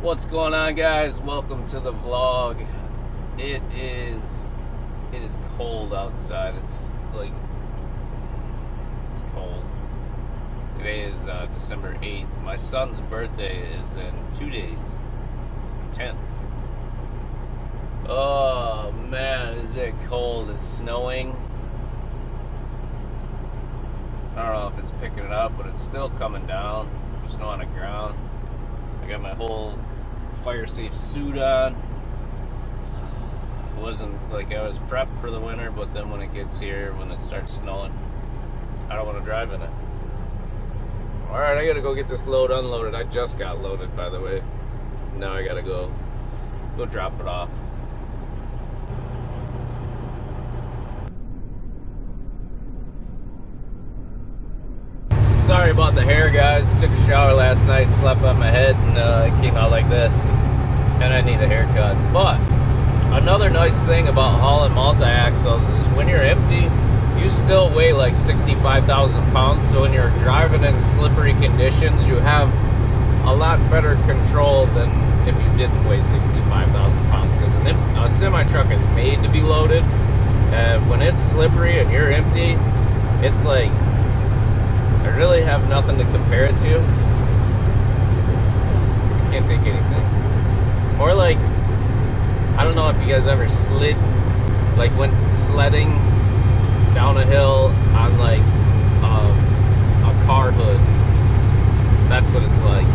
What's going on, guys? Welcome to the vlog. It is cold outside. It's cold. Today is December 8th. My son's birthday is in 2 days. It's the 10th. Oh man, is it cold? It's snowing. I don't know if it's picking it up, but it's still coming down. Snow on the ground. I got my whole fire safe suit on. Wasn't like I was prepped for the winter, but then when it gets here, when it starts snowing, I don't want to drive in it. Alright, I gotta go get this load unloaded. I just got loaded, by the way. Now I gotta go drop it off. Sorry about the hair, guys. Took a shower last night, slept on my head, and it came out like this. And I need a haircut. But another nice thing about hauling multi-axles is when you're empty, you still weigh like 65,000 pounds. So when you're driving in slippery conditions, you have a lot better control than if you didn't weigh 65,000 pounds. Because a semi-truck is made to be loaded. And when it's slippery and you're empty, it's like, I really have nothing to compare it to. Can't think anything. More like, I don't know if you guys ever slid, like went sledding down a hill on like a car hood. That's what it's like.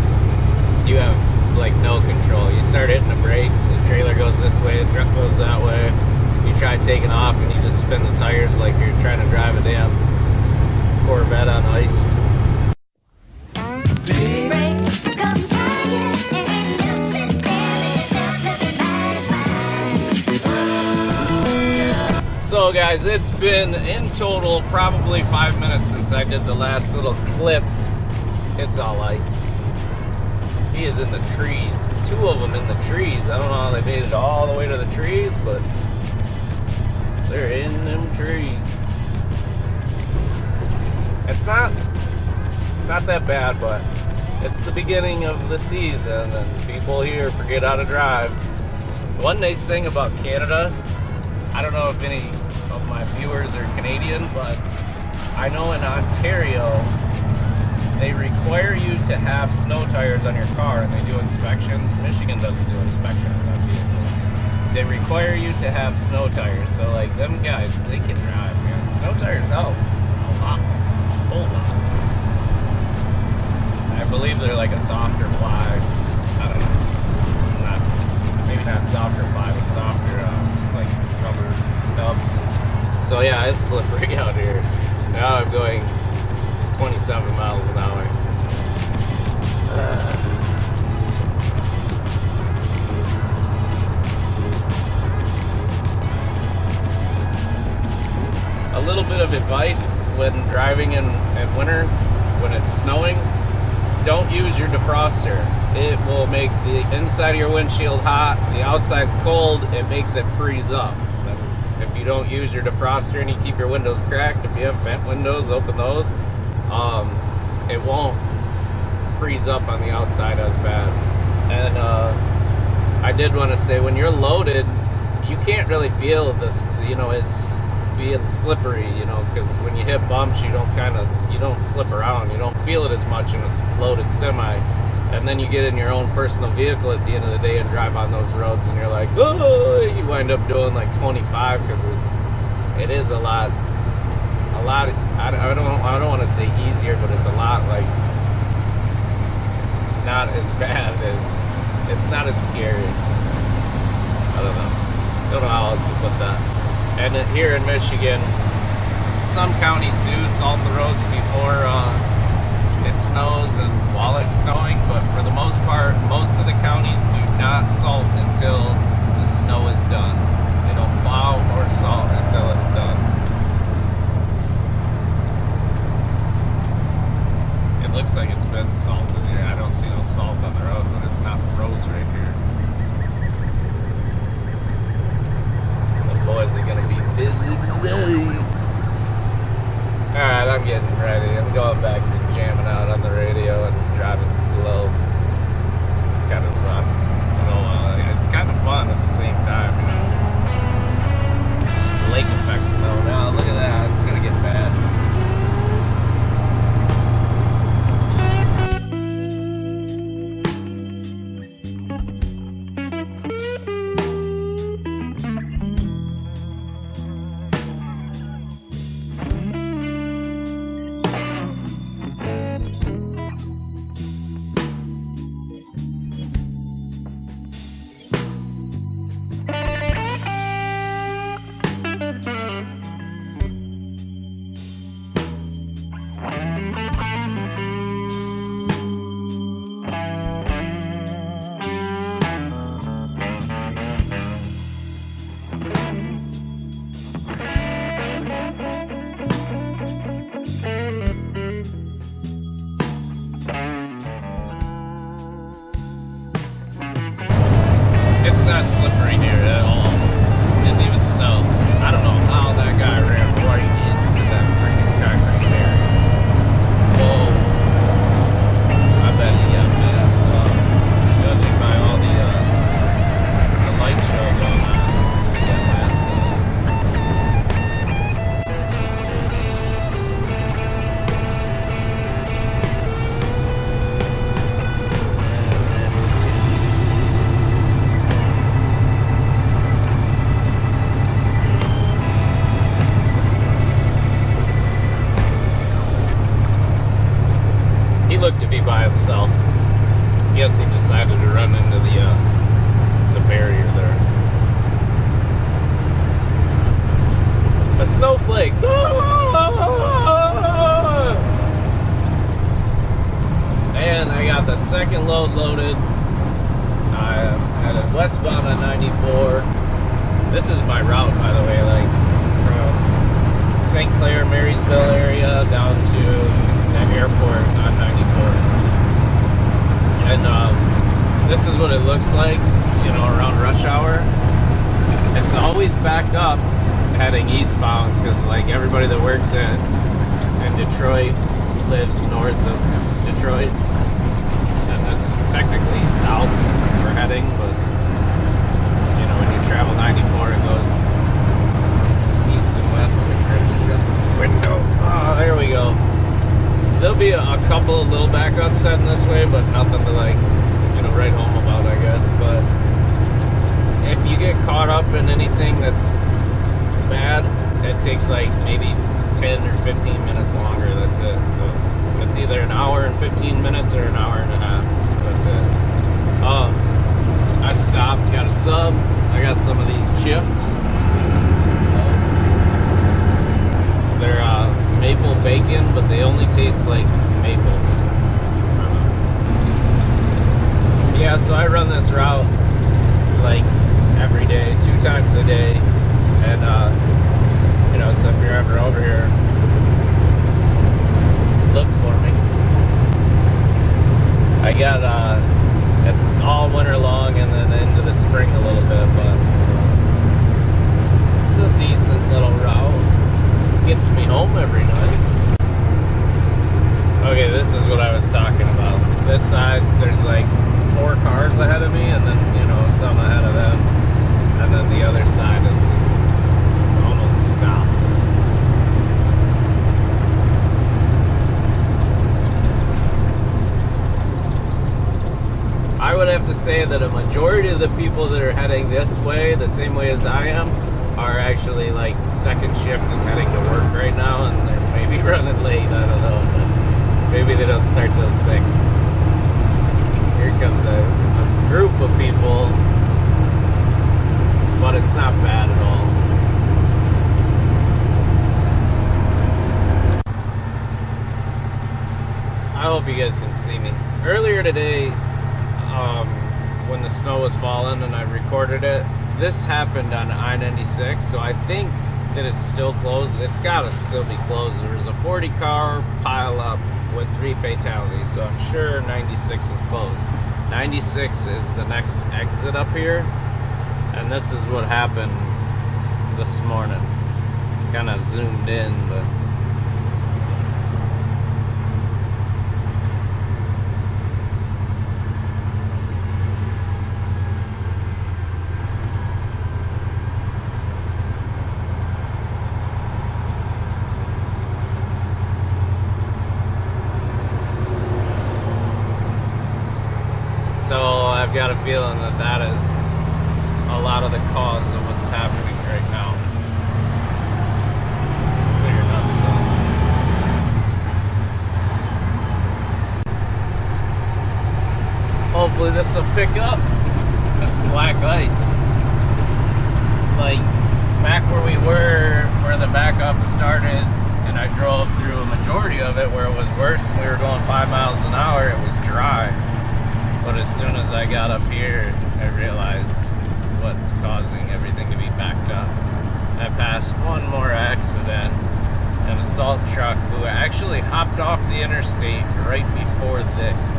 You have like no control. You start hitting the brakes and the trailer goes this way, the truck goes that way. You try taking off and you just spin the tires like you're trying to drive a damn Corvette on ice. So guys, it's been in total probably 5 minutes since I did the last little clip. It's all ice. He is in the trees. 2 of them in the trees. I don't know how they made it all the way to the trees, but they're in them trees. It's not that bad, but it's the beginning of the season and people here forget how to drive. One nice thing about Canada, I don't know if any of my viewers are Canadian, but I know in Ontario they require you to have snow tires on your car and they do inspections. Michigan doesn't do inspections on vehicles. They require you to have snow tires, so like them guys, they can drive, man. Snow tires help a lot. Hold on. I believe they're like a softer ply. I don't know. Maybe not softer ply, but softer like rubber nubs. So yeah, it's slippery out here. Now I'm going 27 miles an hour. A little bit of advice when driving in winter, when it's snowing, don't use your defroster. It will make the inside of your windshield hot, the outside's cold, it makes it freeze up. If you don't use your defroster and you keep your windows cracked, if you have vent windows, open those, it won't freeze up on the outside as bad. And I did want to say, when you're loaded, you can't really feel this, it's being slippery, because when you hit bumps, you don't slip around, you don't feel it as much in a loaded semi. And then you get in your own personal vehicle at the end of the day and drive on those roads and you're like, oh, you wind up doing like 25 because it is a lot, I don't want to say easier, but it's a lot like not as bad as, it's not as scary. I don't know how else to put that. And here in Michigan, some counties do salt the roads before it snows and while it's snowing, but for the most part, most of the counties do not salt until the snow is done. They don't plow or salt until it's done. It looks like it's been salted here. I don't see no salt on the road, but it's not froze right here. The boys are gonna be busy today. Alright, I'm getting ready. I'm going back to jamming out on the radio and driving slow. It's to run into the barrier there. A snowflake. And I got the second load loaded. I headed westbound on 94. This is my route, by the way, like from St Clair, Marysville area down to the airport on 94. And this is what it looks like, you know, around rush hour. It's always backed up heading eastbound because, like, everybody that works in Detroit lives north of Detroit. And this is technically south we're heading, but you know, when you travel 94, it goes east and west. Let me try to shut this window. Oh, there we go. There'll be a couple of little backups heading this way, but nothing to, like, you know, write home about, I guess. But if you get caught up in anything that's bad, it takes like maybe 10 or 15 minutes longer. That's it. So it's either an hour and 15 minutes or an hour and a half. That's it. I stopped, got a sub. I got some of these chips. They're maple bacon, but they only taste like maple. Yeah, so I run this route like every day, 2 times a day. And you know, so if you're ever over here, look for me. I got it's all winter long and then into the spring a little bit, but it's a decent little route. Gets me home every night. Okay, this is what I was talking about. This side, there's like 4 cars ahead of me, and then, you know, some ahead of them, and then the other side is just almost stopped. I would have to say that a majority of the people that are heading this way, the same way as I am, are actually like second shift and heading to work right now, and they're maybe running late. I don't know, but maybe they don't start till 6. Here comes a group of people, but it's not bad at all. I hope you guys can see me. Earlier today, when the snow was falling and I recorded it, this happened on I-96, so I think that it's still closed. It's gotta still be closed. There was a 40 car pile up with 3 fatalities, so I'm sure 96 is closed. 96 is the next exit up here, and this is what happened this morning. It's kind of zoomed in, but so I've got a feeling that that is a lot of the cause of what's happening right now. It's clearing up some. Hopefully this will pick up. That's black ice. Like back where we were, where the backup started, and I drove through a majority of it where it was worse and we were going 5 miles an hour, it was dry. But as soon as I got up here, I realized what's causing everything to be backed up. I passed one more accident, an assault truck who actually hopped off the interstate right before this.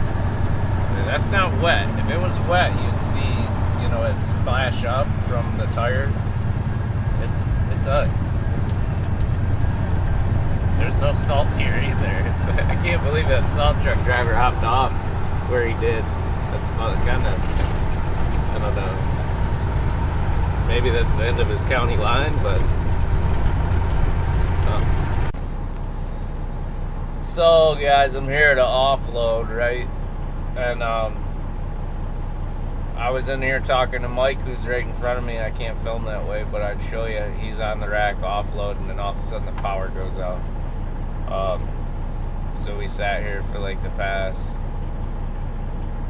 That's not wet. If it was wet, you'd see, you know, it splash up from the tires. It's ice. There's no salt here either. I can't believe that salt truck driver hopped off where he did. That's kind of, I don't know. Maybe that's the end of his county line, but so guys, I'm here to offload, right? And I was in here talking to Mike, who's right in front of me. I can't film that way, but I'd show you. He's on the rack offloading, and all of a sudden the power goes out. So we sat here for like the past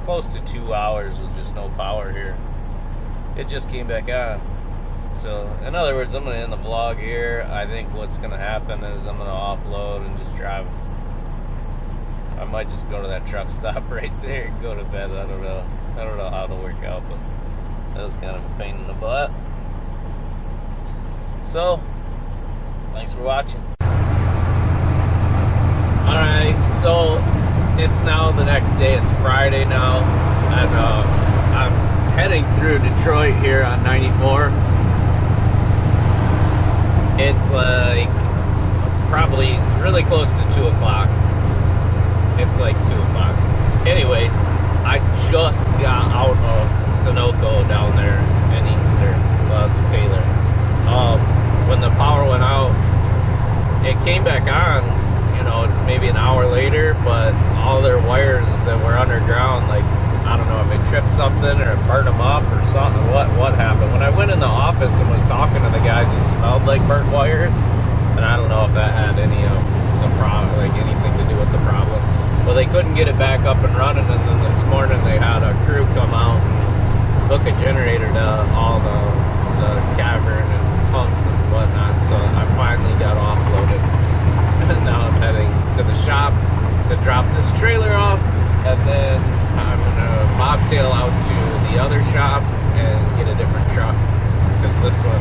close to 2 hours with just no power here. It just came back on. So, in other words, I'm going to end the vlog here. I think what's going to happen is I'm going to offload and just drive. I might just go to that truck stop right there and go to bed. I don't know. I don't know how it'll work out, but that was kind of a pain in the butt. So, thanks for watching. Alright, so it's now the next day. It's Friday now, and I'm heading through Detroit here on 94. It's like probably really close to 2 o'clock. It's like 2 o'clock. Anyways, I just got out of Sunoco down there in Easter. Well, it's Taylor. When the power went out, it came back on, you know, maybe an hour later, but all their wires that were underground, like, I don't know if it tripped something or it burned them up or something. What happened? When I went in the office and was talking to the guys, it smelled like burnt wires, and I don't know if that had any of the problem, like anything to do with the problem. Well, they couldn't get it back up and running, and then this morning they had a crew come out and hook a generator to all the cavern and pumps and whatnot, so I finally got offloaded. And now I'm heading to the shop to drop this trailer off, and then I'm gonna bobtail out to the other shop and get a different truck, because this one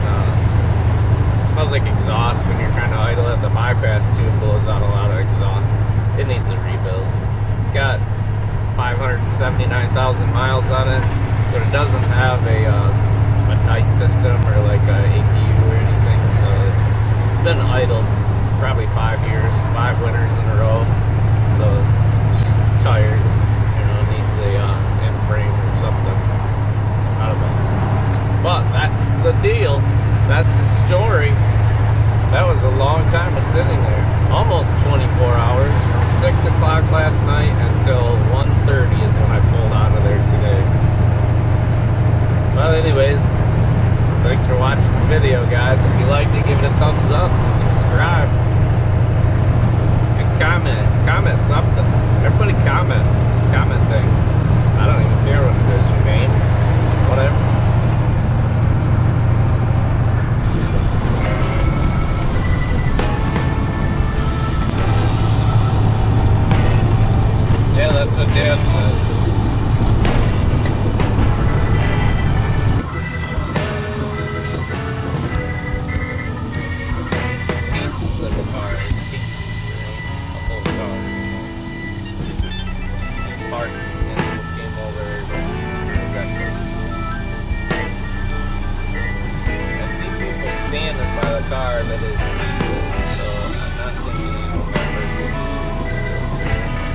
smells like exhaust when you're trying to idle it. The bypass tube blows out a lot of exhaust. It needs a rebuild. It's got 579,000 miles on it, but it doesn't have a night system or like a APU or anything, so it's been idled probably 5 years, 5 winters in a row, so she's tired, you know, needs a end frame or something. I don't know. But that's the deal. That's the story. That was a long time of sitting there. Almost 24 hours, from 6 o'clock last night until 1:30 is when I pulled out of there today. Well, anyways, thanks for watching the video, guys. If you liked it, give it a thumbs up, subscribe, and comment something. Everybody comment things. I don't even care what it is, your name, whatever. Yeah, that's what Dad said. Pieces of the car. Pieces, right? A full car. And parked and came over aggressive. I see people standing by the car that is pieces, so I'm not thinking any more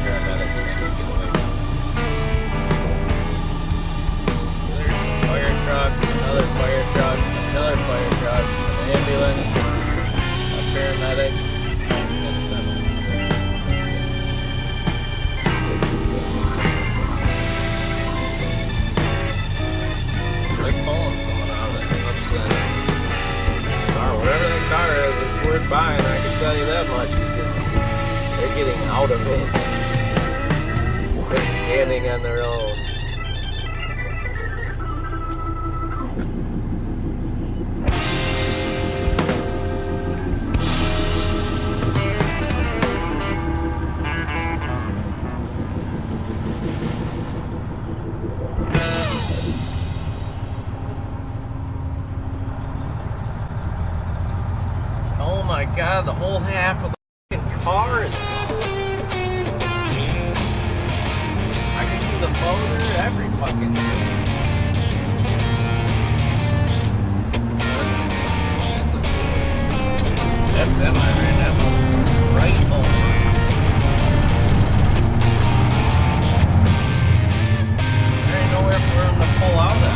paramedics maybe get away from it. There's a fire truck, another fire truck, an ambulance, a paramedic, and a semi. They're pulling someone out of there. Upset. Whatever that car is, it's worth buying, I can tell you that much, because they're getting out of it. They're standing on their own. Oh my God, the whole half of the car is gone. I can see the motor, every fucking thing. That's M.I.L.E right now. Right over. There ain't nowhere for him to pull out at.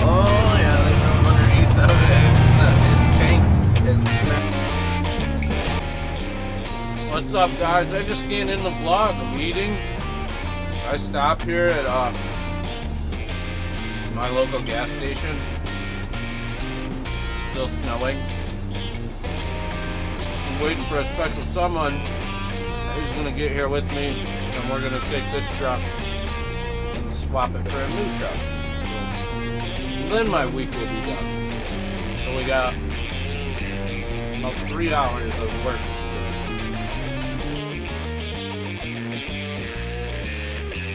Oh yeah, they come underneath of it. His tank is smacked. What's up, guys? I just can't end the vlog. I'm eating. I stopped here at my local gas station. It's still snowing. waiting for a special someone who's gonna get here with me, and we're gonna take this truck and swap it for a new truck. So then my week will be done. So we got about 3 hours of work still.